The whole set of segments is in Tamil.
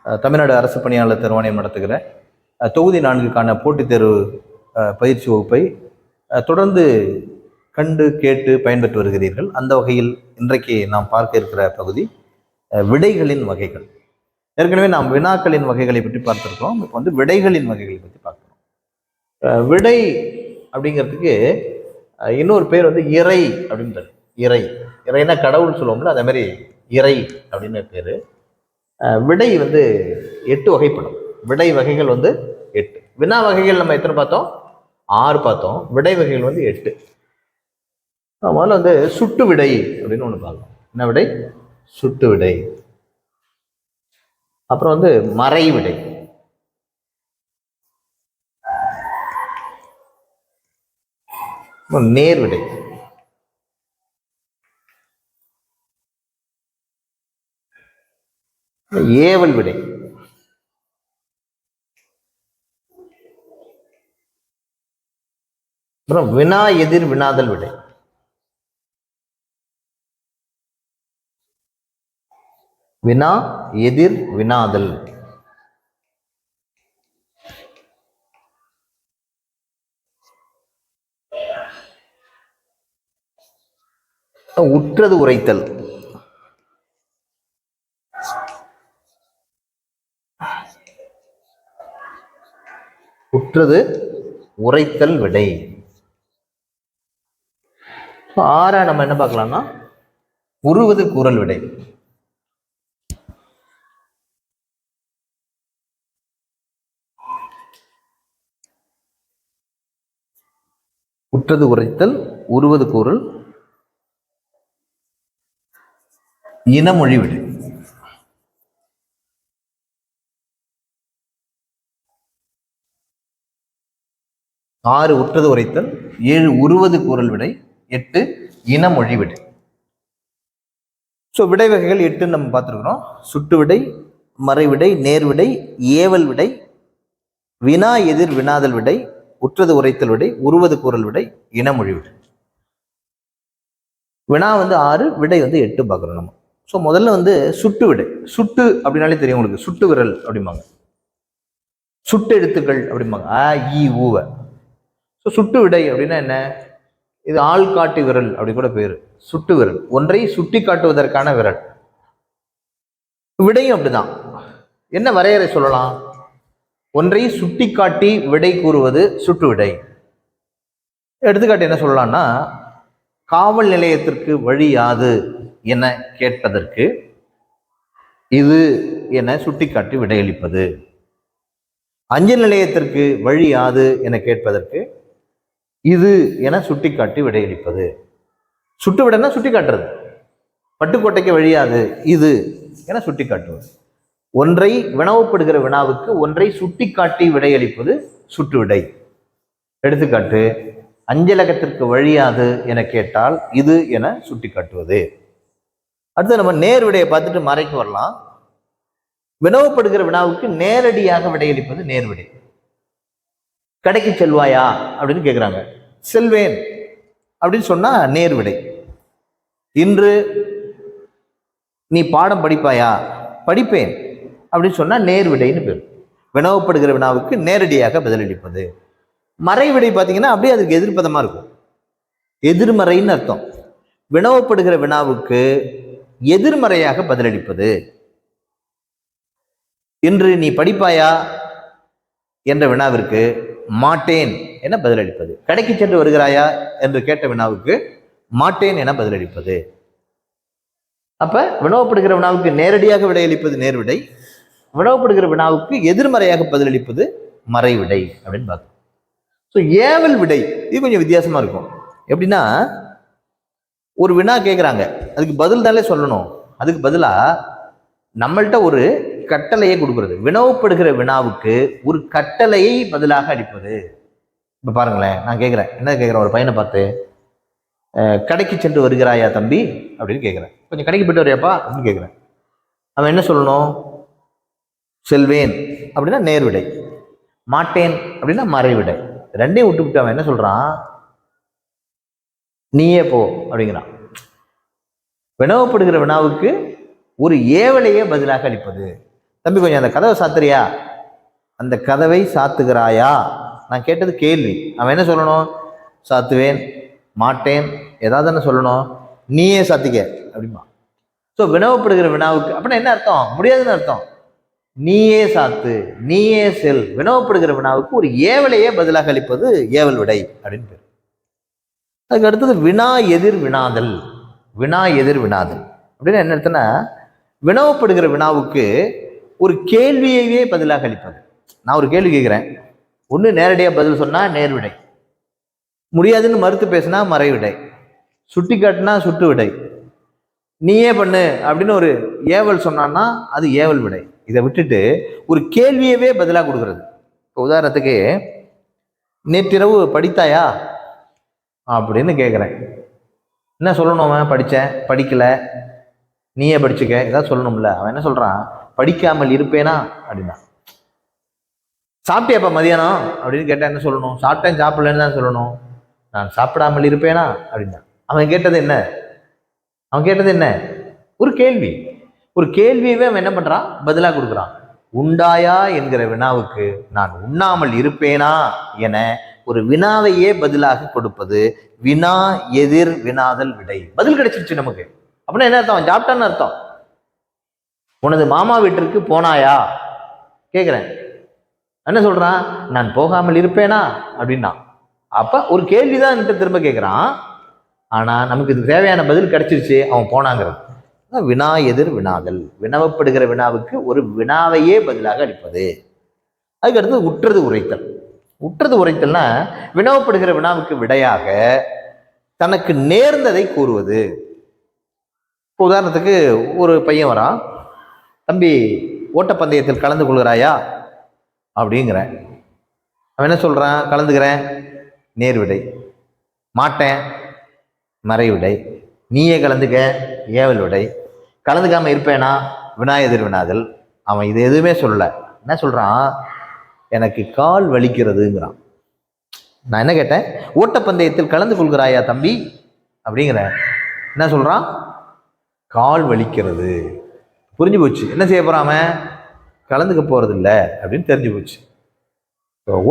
தமிழ்நாடு அரசு பணியாளர் தேர்வாணையம் நடத்துகிற தொகுதி 4க்கான போட்டித் தேர்வு பயிற்சி வகுப்பை தொடர்ந்து கண்டு கேட்டு பயன்பெற்று வருகிறீர்கள். அந்த வகையில் இன்றைக்கு நாம் பார்க்க இருக்கிற பகுதி விடைகளின் வகைகள். ஏற்கனவே நாம் வினாக்களின் வகைகளை பற்றி பார்த்துருக்கோம். இப்போ வந்து விடைகளின் வகைகளை பற்றி பார்க்கிறோம். விடை அப்படிங்கிறதுக்கு இன்னொரு பேர் வந்து இறை அப்படின்றது. இறைனா கடவுள் சொல்லுவோம்ல, அதே மாதிரி இறை அப்படின்னு பேர். விடை வந்து 8 வகைப்படும். விடை வகைகள் வந்து 8. வினா வகைகள் நம்ம எத்தனை பார்த்தோம்? 6 பார்த்தோம். விடை வகைகள் வந்து 8. முதல்ல வந்து சுட்டு விடை அப்படின்னு ஒன்று பார்க்கலாம். என்ன விடை? சுட்டு விடை. அப்புறம் வந்து மறை விடை, நேர் விடை, ஏவல் விடை, அப்புறம் வினா எதிர் வினாதல் விடை, வினா எதிர் வினாதல், உற்றது உரைத்தல், உற்றது உரைத்தல் விடை. 6 நம்ம என்ன பார்க்கலாம்னா உருவது கூறல் விடை. உற்றது உரைத்தல், உருவது கூறல், இனமொழி விடை. ஆறு உற்றது உரைத்தல், 7 உருவது கூறல் விடை, 8 இனமொழி விடை. ஸோ விடை வகைகள் 8 நம்ம பார்த்துருக்குறோம். சுட்டு விடை, மறைவிடை, நேர்விடை, ஏவல் விடை, வினா எதிர் வினாதல் விடை, உற்றது உரைத்தல் விடை, உருவது கூறல் விடை, இனமொழி விடை. வினா வந்து 6, விடை வந்து 8 பார்க்குறோம் நம்ம. ஸோ முதல்ல வந்து சுட்டு விடை. சுட்டு அப்படின்னாலே தெரியும் உங்களுக்கு, சுட்டு விரல் அப்படிம்பாங்க, சுட்டு எழுத்துக்கள் அப்படிம்பாங்க, அ இ ஊவ. ஸோ சுட்டு விடை அப்படின்னா என்ன? இது ஆள்காட்டி விரல் அப்படி கூட பேரு. சுட்டு விரல், ஒன்றை சுட்டி காட்டுவதற்கான விரல். விடையும் அப்படிதான். என்ன வரையறை சொல்லலாம்? ஒன்றை சுட்டி காட்டி விடை கூறுவது சுட்டு விடை. எடுத்துக்காட்டு என்ன சொல்லலாம்னா, காவல் நிலையத்திற்கு வழி யாது என கேட்பதற்கு இது என சுட்டிக்காட்டி விடையளிப்பது. அஞ்சல் நிலையத்திற்கு வழி யாது என கேட்பதற்கு இது என சுட்டிக்காட்டி விடையளிப்பது. சுட்டு விடைன்னா சுட்டி காட்டுறது. பட்டுக்கோட்டைக்கு வழியாது இது என சுட்டி காட்டுவது. ஒன்றை வினவப்படுகிற வினாவுக்கு ஒன்றை சுட்டி காட்டி விடையளிப்பது சுட்டு விடை. எடுத்துக்காட்டு, அஞ்சலகத்திற்கு வழியாது என கேட்டால் இது என சுட்டி காட்டுவது. அடுத்து நம்ம நேர் விடையை பார்த்துட்டு மறைக்கு வரலாம். வினவப்படுகிற வினாவுக்கு நேரடியாக விடையளிப்பது நேர்விடை. கடைக்கு செல்வாயா அப்படின்னு கேட்குறாங்க, செல்வேன் அப்படின்னு சொன்னா நேர்விடை. இன்று நீ பாடம் படிப்பாயா? படிப்பேன் அப்படின்னு சொன்னா நேர்விடைன்னு பேர். வினவப்படுகிற வினாவுக்கு நேரடியாக பதிலளிப்பது. மறைவிடை பார்த்தீங்கன்னா அப்படியே அதுக்கு எதிர்ப்பதமா இருக்கும், எதிர்மறைன்னு அர்த்தம். வினவப்படுகிற வினாவுக்கு எதிர்மறையாக பதிலளிப்பது. இன்று நீ படிப்பாயா என்ற வினாவிற்கு மாட்டேன் என பதிலளிப்பது. கடைக்கு சென்று வருகிறாயா என்று கேட்ட வினாவுக்கு மாட்டேன் என பதிலளிப்பது. அப்ப வினவப்படுகிற வினாவுக்கு நேரடியாக விடையளிப்பது நேர்விடை, வினவப்படுகிற வினாவுக்கு எதிர்மறையாக பதிலளிப்பது மறைவிடை அப்படின்னு பார்த்தோம். ஸோ ஏவல் விடை இது கொஞ்சம் வித்தியாசமா இருக்கும். எப்படின்னா, ஒரு வினா கேட்குறாங்க, அதுக்கு பதில் தானே சொல்லணும். அதுக்கு பதிலாக நம்மள்கிட்ட ஒரு கட்டளையை கொடுக்கறது. வினவப்படுகிற வினாவுக்கு ஒரு கட்டளையை பதிலாக அளிப்பது. இப்போ பாருங்களேன், நான் கேட்குறேன், என்ன கேட்குறேன், ஒரு பையனை பார்த்து, கடைக்கு சென்று வருகிறாயா தம்பி அப்படின்னு கேட்குறேன். கொஞ்சம் கடைக்கு போயிட்டு வரையாப்பா அப்படின்னு கேட்குறேன். அவன் என்ன சொல்லணும்? செல்வேன் அப்படின்னா நேர்விடை, மாட்டேன் அப்படின்னா மறைவிடை. ரெண்டையும் விட்டு அவன் என்ன சொல்றான்? நீயே போ அப்படிங்கிறான். வினவப்படுகிற வினாவுக்கு ஒரு ஏவலையே பதிலாக அளிப்பது. தம்பி கொஞ்சம் அந்த கதவை சாத்துறியா, அந்த கதவை சாத்துகிறாயா. நான் கேட்டது கேள்வி. அவன் என்ன சொல்லணும்? சாத்துவேன், மாட்டேன், ஏதாவது என்ன சொல்லணும்? நீயே சாத்திக்க அப்படிமா. ஸோ வினவப்படுகிற வினாவுக்கு அப்படின்னா என்ன அர்த்தம்? முடியாதுன்னு அர்த்தம். நீயே சாத்து, நீயே செல். வினவப்படுகிற வினாவுக்கு ஒரு ஏவலையே பதிலாக அளிப்பது ஏவல் விடை அப்படின்னு பேர். அதுக்கு அடுத்தது வினா எதிர் வினாதல். வினா எதிர் வினாதல் அப்படின்னு என்ன அர்த்தம்னா, வினவப்படுகிற வினாவுக்கு ஒரு கேள்வியவே பதிலாக அளிப்பது. நான் ஒரு கேள்வி கேட்குறேன், ஒன்று நேரடியாக பதில் சொன்னால் நேர் விடை, முடியாதுன்னு மறுத்து பேசினா மறை விடை, சுட்டி காட்டினா சுட்டு விடை, நீயே பண்ணு அப்படின்னு ஒரு ஏவல் சொன்னான்னா அது ஏவல் விடை. இதை விட்டுட்டு ஒரு கேள்வியவே பதிலாக கொடுக்கறது. இப்போ உதாரணத்துக்கு, நேற்றிரவு படித்தாயா அப்படின்னு கேட்குறேன். என்ன சொல்லணும்? அவன் படித்தேன், படிக்கலை, நீயே படிச்சுக்க, ஏதாவது சொல்லணும்ல. அவன் என்ன சொல்கிறான்? படிக்காமல் இருப்பேனா அப்படின்னா. சாப்பிட்டியாப்பா மதியானம் அப்படின்னு கேட்டால் என்ன சொல்லணும்? சாப்பிட்டேன், சாப்பிடலன்னு தான் சொல்லணும். நான் சாப்பிடாமல் இருப்பேனா அப்படின்னா. அவன் கேட்டது என்ன? அவன் கேட்டது என்ன? ஒரு கேள்வி. ஒரு கேள்வியவே அவன் என்ன பண்றான்? பதிலாக கொடுக்குறான். உண்டாயா என்கிற வினாவுக்கு நான் உண்ணாமல் இருப்பேனா என ஒரு வினாவையே பதிலாக கொடுப்பது வினா எதிர் வினாதல் விடை. பதில் கிடைச்சிருச்சு நமக்கு. அப்படின்னா என்ன அர்த்தம்? அவன் சாப்பிட்டான்னு அர்த்தம். உனது மாமா வீட்டிற்கு போனாயா கேட்குறேன். என்ன சொல்றான்? நான் போகாமல் இருப்பேனா அப்படின்னா. அப்ப ஒரு கேள்விதான் திரும்ப கேட்குறான். ஆனா நமக்கு இது தேவையான பதில் கிடைச்சிருச்சு, அவன் போனாங்கிறது. வினா எதிர் வினாதல். வினவப்படுகிற வினாவுக்கு ஒரு வினாவையே பதிலாக அளிப்பது. அதுக்கு அடுத்து உற்றது உரைத்தல். உற்றது உரைத்தல்னா வினவப்படுகிற வினாவுக்கு விடையாக தனக்கு நேர்ந்ததை கூறுவது. உதாரணத்துக்கு ஒரு பையன் வரான், தம்பி ஓட்டப்பந்தயத்தில் கலந்து கொள்கிறாயா அப்படிங்கிறேன். அவன் என்ன சொல்றான்? கலந்துக்கிறேன், நேர் விடை. மாட்டேன், மறை விடை. நீயே கலந்துக்க, ஏவல் விடை. கலந்துக்காம இருப்பேனா வினா எதிர் வினாதல். அவன் இது எதுவுமே சொல்லல. என்ன சொல்றான்? எனக்கு கால் வலிக்கிறதுங்கிறான். நான் என்ன கேட்டேன்? ஓட்டப்பந்தயத்தில் கலந்து கொள்கிறாயா தம்பி அப்படிங்கிறேன். என்ன சொல்றான்? கால் வலிக்கிறது. புரிஞ்சு போச்சு. என்ன செய்ய போறாம? கலந்துக்க போறது இல்லை அப்படின்னு தெரிஞ்சு போச்சு.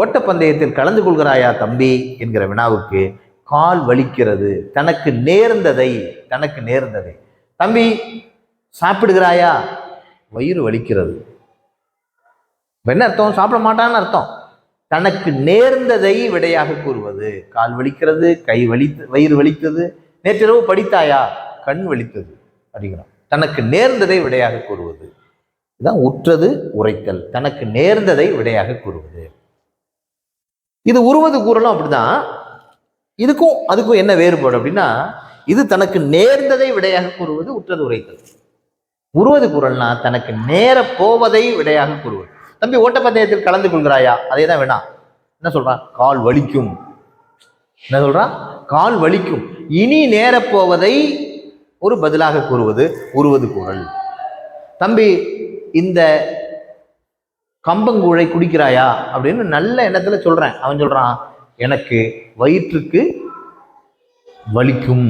ஓட்டப்பந்தயத்தில் கலந்து கொள்கிறாயா தம்பி என்கிற வினாவுக்கு கால் வலிக்கிறது, தனக்கு நேர்ந்ததை, தனக்கு நேர்ந்ததை. தம்பி சாப்பிடுகிறாயா? வயிறு வலிக்கிறது. என்ன அர்த்தம்? சாப்பிட மாட்டான்னு அர்த்தம். தனக்கு நேர்ந்ததை விடையாக கூறுவது. கால் வலிக்கிறது, கை வயிறு வலித்தது. நேற்றிரவு படித்தாயா? கண் வலித்தது அப்படிங்கிறான். தனக்கு நேர்ந்ததை விடையாக கூறுவது. இதுதான் உற்றது உரைத்தல். தனக்கு நேர்ந்ததை விடையாக கூறுவது. இது உருவது கூறலும் அப்படிதான். இதுக்கும் அதுக்கும் என்ன வேறுபாடு அப்படின்னா, இது தனக்கு நேர்ந்ததை விடையாக கூறுவது உற்றது உரைத்தல். உருவது குரல்னா தனக்கு நேர போவதை விடையாக கூறுவது. தம்பி ஓட்டப்பந்தயத்தில் கலந்து கொள்கிறாயா? அதே தான் வேணா. என்ன சொல்றான்? கால் வலிக்கும். என்ன சொல்றான்? கால் வலிக்கும். இனி நேர போவதை ஒரு பதிலாக கூறுவது உருவது குரல். தம்பி இந்த கம்பங்கூழை குடிக்கிறாயா அப்படின்னு நல்ல எண்ணத்துல சொல்றேன். அவன் சொல்றான், எனக்கு வயிற்றுக்கு வலிக்கும்,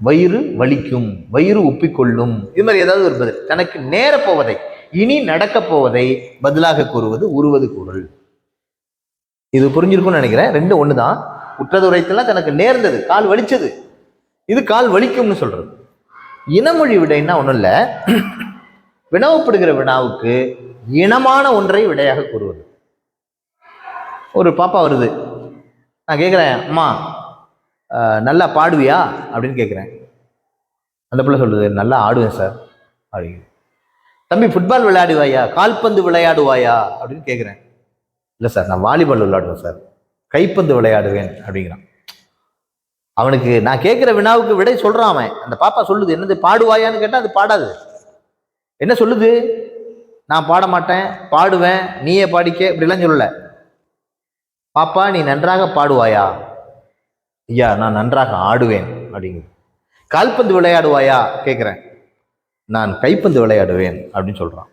வயிறு வலிக்கும், வயிறு உப்பிக்கொள்ளும். இது மாதிரி ஏதாவது ஒரு பதில். தனக்கு நேர போவதை, இனி நடக்க போவதை பதிலாக கூறுவது உருவது குரல். இது புரிஞ்சிருக்கும்னு நினைக்கிறேன். ரெண்டு ஒண்ணுதான். உற்றது உரைத்தல்னா தனக்கு நேர்ந்தது, கால் வலிச்சது. இது கால் வலிக்கும்னு சொல்றது. இனமொழி விடைன்னா ஒன்றும் இல்லை, வினவப்படுகிற வினாவுக்கு இனமான ஒன்றை விடையாக கூறுவது. ஒரு பாப்பா வருது, நான் கேட்குறேன், அம்மா நல்லா பாடுவியா அப்படின்னு கேட்குறேன். அந்த பிள்ளை சொல்லுது, நல்லா ஆடுவேன் சார் அப்படிங்க. தம்பி ஃபுட்பால் விளையாடுவாயா, கால்பந்து விளையாடுவாயா அப்படின்னு கேட்குறேன். இல்லை சார், நான் வாலிபால் விளையாடுவேன் சார், கைப்பந்து விளையாடுவேன் அப்படிங்கிறான். அவனுக்கு நான் கேட்குற வினாவுக்கு விடை சொல்கிறான் அவன். அந்த பாப்பா சொல்லுது, என்னது பாடுவாயான்னு கேட்டால் அது பாடாது. என்ன சொல்லுது? நான் பாட மாட்டேன், பாடுவேன், நீயே பாடிக்க, இப்படிலாம் சொல்லலை. பாப்பா நீ நன்றாக பாடுவாயா? ஐயா நான் நன்றாக ஆடுவேன் அப்படிங்குது. கால்பந்து விளையாடுவாயா கேட்குறேன். நான் கைப்பந்து விளையாடுவேன் அப்படின்னு சொல்கிறான்.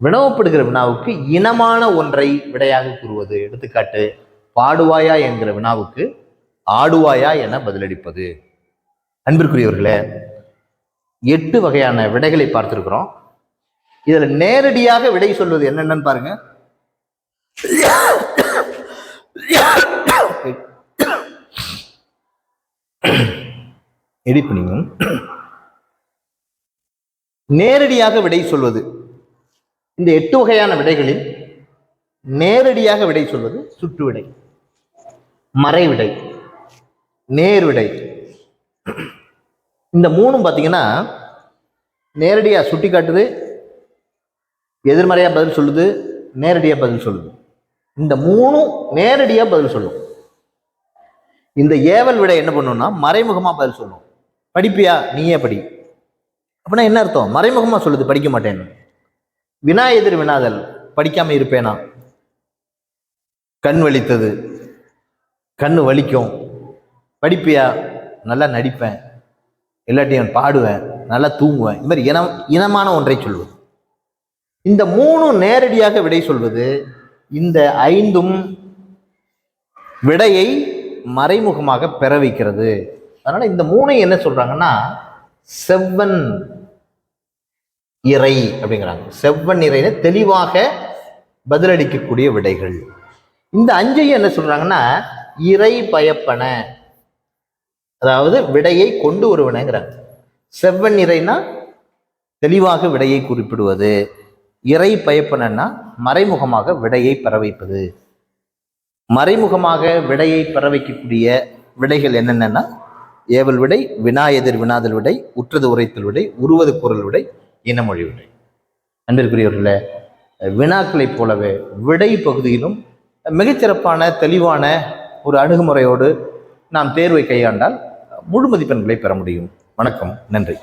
வினவப்படுகிற வினாவுக்கு இனமான ஒன்றை விடையாக கூறுவது. எடுத்துக்காட்டு, பாடுவாயா என்கிற வினாவுக்கு ஆடுவாயா என பதிலளிப்பது. அன்பிற்குரியவர்களே, 8 வகையான விடைகளை பார்த்திருக்கிறோம். இதுல நேரடியாக விடை சொல்வது என்னென்னு பாருங்க. எடிப்பணியும் நேரடியாக விடை சொல்வது, இந்த 8 வகையான விடைகளில் நேரடியாக விடை சொல்வது சுற்று விடை, மறை விடை, நேர் விடை. இந்த மூணும் பார்த்தீங்கன்னா நேரடியாக சுட்டி காட்டுது, எதிர்மறையாக பதில் சொல்லுது, நேரடியாக பதில் சொல்லுது. இந்த மூணும் நேரடியாக பதில் சொல்லும். இந்த ஏவல் விடை என்ன பண்ணும்னா மறைமுகமாக பதில் சொல்லும். படிப்பியா, நீயே படி. அப்படின்னா என்ன அர்த்தம்? மறைமுகமாக சொல்லுது, படிக்க மாட்டேன்னு. வினா எதிர் வினாதல், படிக்காம இருப்பேனா, கண் வலித்தது, கண்ணு வலிக்கும், படிப்பியா, நல்லா நடிப்பேன், இல்லாட்டியும் பாடுவேன், நல்லா தூங்குவேன். இது மாதிரி இனமான ஒன்றை சொல்வது. இந்த மூணும் நேரடியாக விடை சொல்வது. இந்த 5ம் விடையை மறைமுகமாக பெற வைக்கிறது. அதனால இந்த 3 என்ன சொல்றாங்கன்னா செவ்வன் இறை அப்படிங்கிறாங்க. செவ்வன் இறைன்னு தெளிவாக பதிலளிக்கக்கூடிய விடைகள். இந்த 5ஐயும் என்ன சொல்றாங்கன்னா இறை பயப்பன, அதாவது விடையை கொண்டு வருவனங்கிறாங்க. செவ்வன் இறைனா தெளிவாக விடையை குறிப்பிடுவது, இறை பயப்பனன்னா மறைமுகமாக விடையை பெற வைப்பது. மறைமுகமாக விடையை பெற வைக்கக்கூடிய விடைகள் என்னென்னா ஏவல் விடை, வினா எதிர் வினாதல் விடை, உற்றது உரைத்தல் விடை, உருவது குரல் விடை, இனமொழி விடை. அன்பிற்குரியவர்களே, வினாக்களைப் போலவே விடை பகுதியிலும் மிகச்சிறப்பான தெளிவான ஒரு அணுகுமுறையோடு நாம் தேர்வை கையாண்டால் முழு மதிப்பெண்களை பெற முடியும். வணக்கம், நன்றி.